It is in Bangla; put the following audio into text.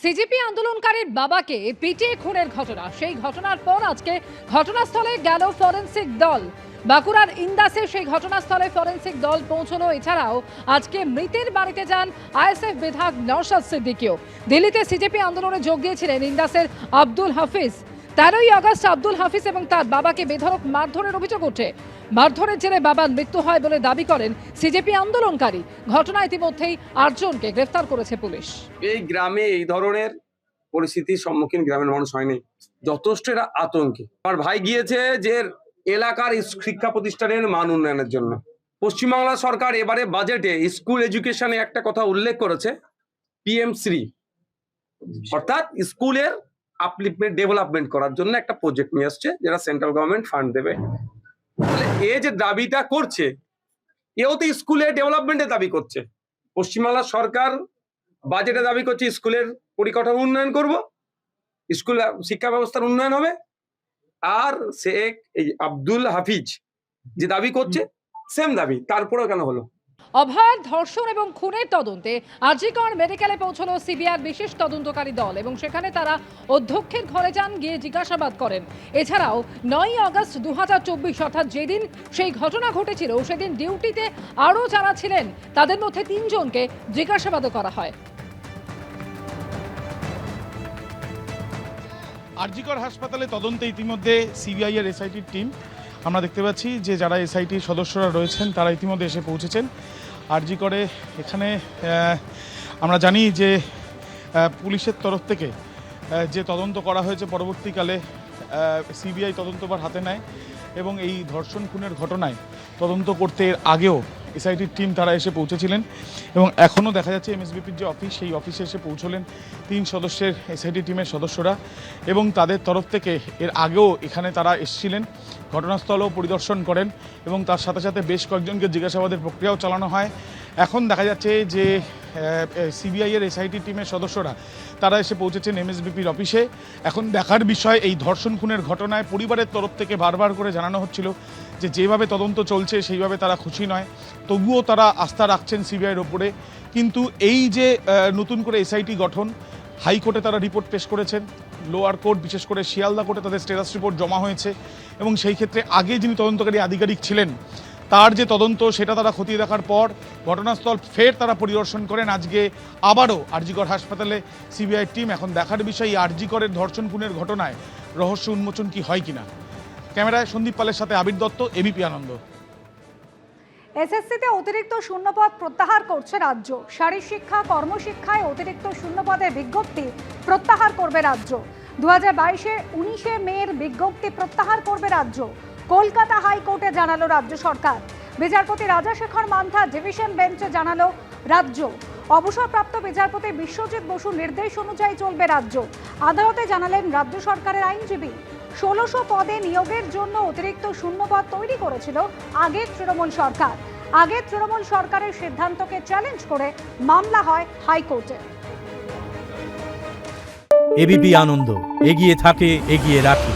সিজেপি আন্দোলনকারীর বাবাকে পিটিয়ে খুনের ঘটনা, সেই ঘটনার পর আজকে ঘটনাস্থলে গেল ফরেনসিক দল। বাঁকুড়ার ইন্দাসে সেই ঘটনাস্থলে ফরেনসিক দল পৌঁছলো। এছাড়াও আজকে মৃতের বাড়িতে যান আইএসএফ বিধায়ক নওশাদ সিদ্দিকীও। দিল্লিতে সিজেপি আন্দোলনে যোগ দিয়েছিলেন ইন্দাসের আব্দুল হাফিজ। 13ই আগস্ট আব্দুল হাফিজ এবং তার বাবাকে বেধড়ক মারধরের অভিযোগ ওঠে। মারধরের জেরে বাবার মৃত্যু হয় বলে দাবি করেন সিজেপি আন্দোলনকারী। ঘটনা ইতিমধ্যেই 8 জনকে গ্রেফতার করেছে পুলিশ। এই গ্রামে এই ধরনের পরিস্থিতির সম্মুখীন গ্রামের মানুষ হয়নি, যথেষ্ট এরা আতঙ্কে। আমার ভাই গিয়েছে যে এলাকার শিক্ষা প্রতিষ্ঠানের মান উন্নয়নের জন্য। পশ্চিমবাংলা সরকার এবারে বাজেটে স্কুল এডুকেশনে একটা কথা উল্লেখ করেছে, PM3, অর্থাৎ স্কুলের আপলিফমেন্ট ডেভেলপমেন্ট করার জন্য একটা প্রজেক্ট নিয়ে আসছে, যেটা সেন্ট্রাল গভর্নমেন্ট ফান্ড দেবে। তাহলে এ যে দাবিটা করছে, এও তো স্কুলের ডেভেলপমেন্টের দাবি করছে। পশ্চিমবাংলা সরকার বাজেটে দাবি করছে স্কুলের পরিকাঠামো উন্নয়ন করব, স্কুল শিক্ষা ব্যবস্থার উন্নয়ন হবে। আর শেখ এই আব্দুল হাফিজ যে দাবি করছে সেম দাবি, তারপরেও কেন হলো? অভয়ার ধর্ষণ এবং খুনের তদন্তে আরজিকর মেডিকেলে পৌঁছলো সিবিআইর বিশেষ তদন্তকারী দল এবং সেখানে তারা অধ্যক্ষের ঘরে যান, গিয়ে জিজ্ঞাসাবাদ করেন। এছাড়াও 9ই আগস্ট 2024 অর্থাৎ যেদিন সেই ঘটনা ঘটেছিল সেদিন ডিউটিতে আরও যারা ছিলেন তাদের মধ্যে 3 জনকে জিজ্ঞাসাবাদও করা হয়। আরজিকর হাসপাতালে তদন্তে ইতিমধ্যে সিবিআই এর এসআইটির টিম আমরা দেখতে পাচ্ছি যে যারা এসআইটির সদস্যরা রয়েছেন তারা ইতিমধ্যে এসে পৌঁছেছেন আরজিকরে। এখানে আমরা জানি যে পুলিশের তরফ থেকে যে তদন্ত করা হয়েছে, পরবর্তীকালে সিবিআই তদন্তভার হাতে নেয় এবং এই ধর্ষণ খুনের ঘটনায় তদন্ত করতে আগেও এসআইটির টিম তারা এসে পৌঁছেছিলেন এবং এখনও দেখা যাচ্ছে এমএসবিপির যে অফিস, সেই অফিসে এসে পৌঁছলেন 3 সদস্যের এসআইটি টিমের সদস্যরা এবং তাদের তরফ থেকে এর আগেও এখানে তারা এসেছিলেন, ঘটনাস্থলও পরিদর্শন করেন এবং তার সাথে সাথে বেশ কয়েকজনকে জিজ্ঞাসাবাদের প্রক্রিয়াও চালানো হয়। এখন দেখা যাচ্ছে যে সিবিআই এর এসআইটি টিমের সদস্যরা তারা এসে পৌঁছেছেন এমএসবিপির অফিসে। এখন দেখার বিষয়, এই ধর্ষণ খুনের ঘটনায় পরিবারের তরফ থেকে বারবার করে জানানো হচ্ছিল যে যেভাবে তদন্ত চলছে সেইভাবে তারা খুশি নয়, তবুও তারা আস্থা রাখছেন সিবিআইয়ের ওপরে। কিন্তু এই যে নতুন করে এসআইটি গঠন, হাইকোর্টে তারা রিপোর্ট পেশ করেছেন, লোয়ার কোর্ট বিশেষ করে শিয়ালদা কোর্টে তাদের স্টেটাস রিপোর্ট জমা হয়েছে এবং সেই ক্ষেত্রে আগে যিনি তদন্তকারী আধিকারিক ছিলেন তার যে তদন্ত সেটা তারা খতিয়ে দেখার পর ঘটনাস্থল ফের তারা পরিদর্শন করেন। আজকে আবারও আরজিকর হাসপাতালে সিবিআই টিম। এখন দেখার বিষয় আরজিকরের ধর্ষণ খুনের ঘটনায় রহস্য উন্মোচন কি হয় কিনা। ক্যামেরায় সন্দীপ পালের সাথে আবির দত্ত, এবিপি আনন্দ। এসএসসিতে অতিরিক্ত শূন্যপদ প্রত্যাহার করছে রাজ্য। শারীরশিক্ষা, কর্মশিক্ষায় অতিরিক্ত শূন্যপদের বিজ্ঞপ্তি প্রত্যাহার করবে রাজ্য। 2022-এ 19 মের বিজ্ঞপ্তি প্রত্যাহার করবে রাজ্য। কলকাতা হাইকোর্টে জানালো রাজ্য সরকার। বিচারপতি রাজাশেখর মান্থা ডিভিশন বেঞ্চে জানালো রাজ্য। অবসরপ্রাপ্ত বিচারপতি বিশ্বজিৎ বসুর নির্দেশ অনুযায়ী চলবে রাজ্য। আদালতে জানালেন রাজ্য সরকারের আইনজীবী। 1600 পদে নিয়োগের জন্য অতিরিক্ত শূন্যপদ তৈরি করেছিল আগের তৃণমূল সরকার। আগের তৃণমূল সরকারের সিদ্ধান্তকে চ্যালেঞ্জ করে মামলা হয় হাইকোর্টে। এবিপি আনন্দ, এগিয়ে থাকে, এগিয়ে রাখে।